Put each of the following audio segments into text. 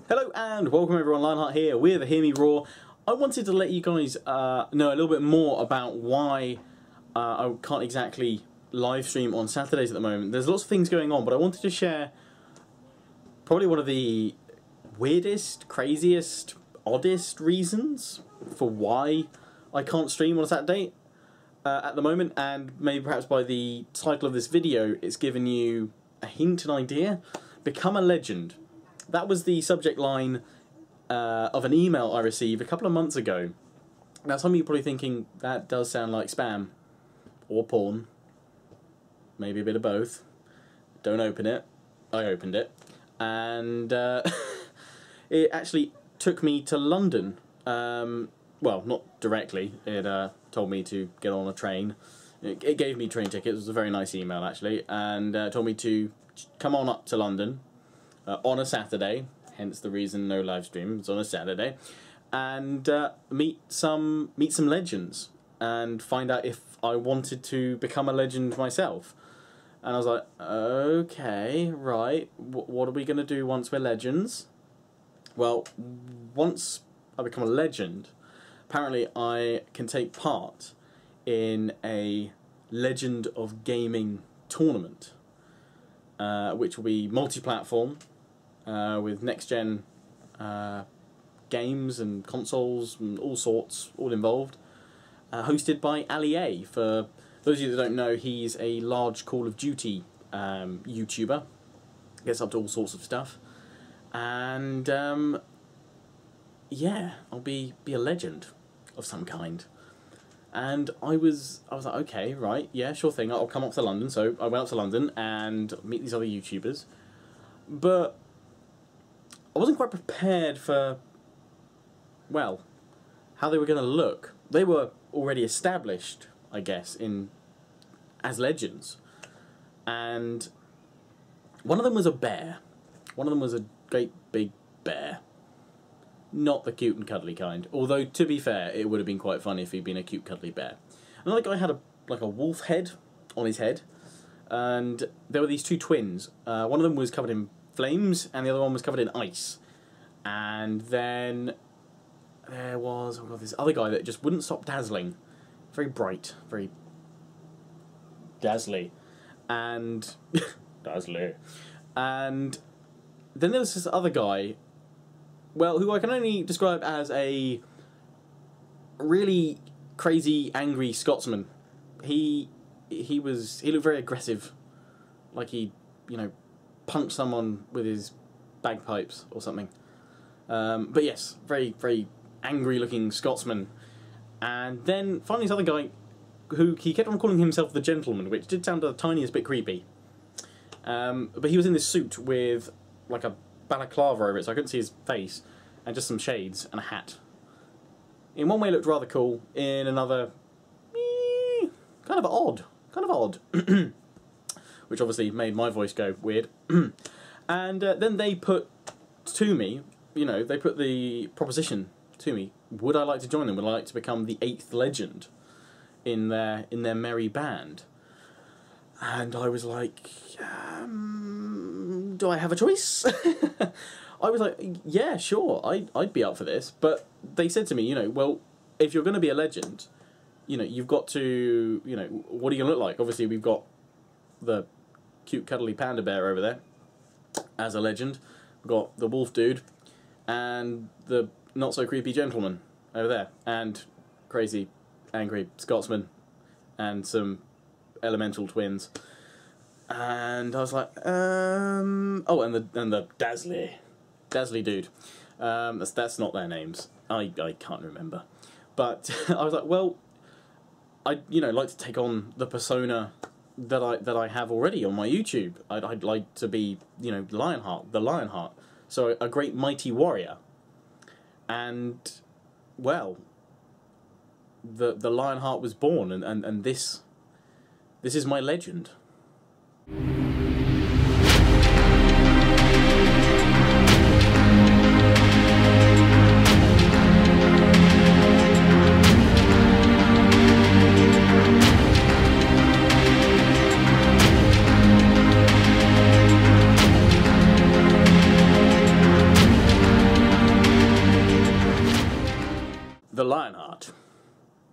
Hello and welcome everyone, Lionheart here with Hear Me Roar. I wanted to let you guys know a little bit more about why I can't exactly live stream on Saturdays at the moment. There's lots of things going on, but I wanted to share probably one of the weirdest, craziest, oddest reasons for why I can't stream on a Saturday at the moment, and maybe perhaps by the title of this video it's given you a hint, an idea. Become a legend. That was the subject line of an email I received a couple of months ago. Now some of you are probably thinking that does sound like spam or porn, maybe a bit of both. Don't open it. I opened it, and it actually took me to London. Well, not directly. It told me to get on a train. It gave me train tickets. It was a very nice email actually, and told me to come on up to London on a Saturday, hence the reason no live stream. It's on a Saturday, and meet some legends and find out if I wanted to become a legend myself. And I was like, okay, right, what are we going to do once we're legends? Well, once I become a legend, apparently I can take part in a Legend of Gaming tournament, which will be multi-platform, with next-gen games and consoles and all sorts, all involved, hosted by Ali A. For those of you that don't know, he's a large Call of Duty YouTuber, gets up to all sorts of stuff, and yeah, I'll be a legend of some kind. And I was like, okay, right, yeah, sure thing, I'll come up to London. So I went up to London and meet these other YouTubers, but I wasn't quite prepared for, well, how they were going to look. They were already established, I guess, as legends, and one of them was a bear. One of them was a great big bear. Not the cute and cuddly kind, although to be fair it would have been quite funny if he'd been a cute cuddly bear. Another guy had like a wolf head on his head, and there were these two twins. One of them was covered in flames and the other one was covered in ice. And then there was, oh God, this other guy that just wouldn't stop dazzling. Very bright, very dazzly, and dazzly. And then there was this other guy, well, who I can only describe as a really crazy, angry Scotsman. He looked very aggressive, like he, you know, punched someone with his bagpipes or something. But yes, very, very angry-looking Scotsman. And then finally this other guy, who he kept on calling himself the Gentleman, which did sound the tiniest bit creepy. But he was in this suit with like a balaclava over it, so I couldn't see his face, and just some shades and a hat. In one way it looked rather cool, in another, kind of odd. Which obviously made my voice go weird. And then they put to me, you know, they put the proposition to me, would I like to join them? Would I like to become the 8th legend in their merry band? And I was like, do I have a choice? I was like, yeah, sure, I'd be up for this. But they said to me, you know, well, if you're going to be a legend, you know, you've got to, you know, what are you going to look like? Obviously, we've got the cute, cuddly panda bear over there as a legend. We've got the wolf dude and the not-so-creepy gentleman over there, and crazy, angry Scotsman, and some elemental twins. And I was like, oh, and the Dazzly dude. That's not their names. I can't remember. But I was like, well, I'd, you know, like to take on the persona that I have already on my YouTube. I'd like to be, you know, the Lionheart. So a great mighty warrior. And well, the Lionheart was born, and this is my legend.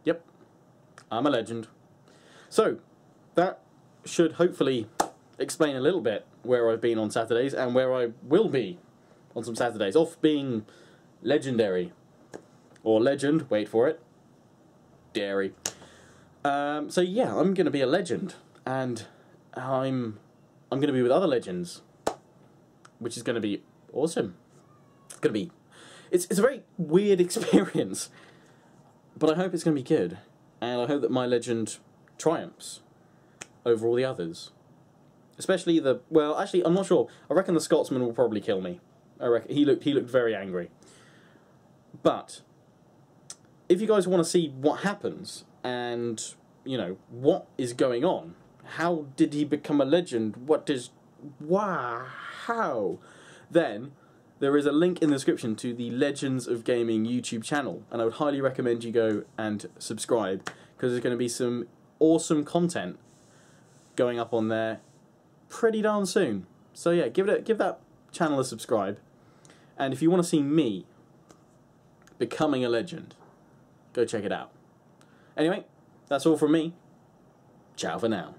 Yep, I'm a legend. So, that should hopefully explain a little bit where I've been on Saturdays and where I will be on some Saturdays. Off being legendary. Or legend, wait for it. Dairy. So yeah, I'm going to be a legend. And I'm going to be with other legends. Which is going to be awesome. It's going to be... It's a very weird experience. But I hope it's going to be good. And I hope that my legend triumphs over all the others. Especially the... Well, actually, I'm not sure. I reckon the Scotsman will probably kill me. I reckon he looked very angry. But if you guys want to see what happens and, you know, what is going on, how did he become a legend? How? Then there is a link in the description to the Legends of Gaming YouTube channel, and I would highly recommend you go and subscribe because there's going to be some awesome content going up on there pretty darn soon. So yeah, give that channel a subscribe, and if you want to see me becoming a legend, go check it out. Anyway, that's all from me. Ciao for now.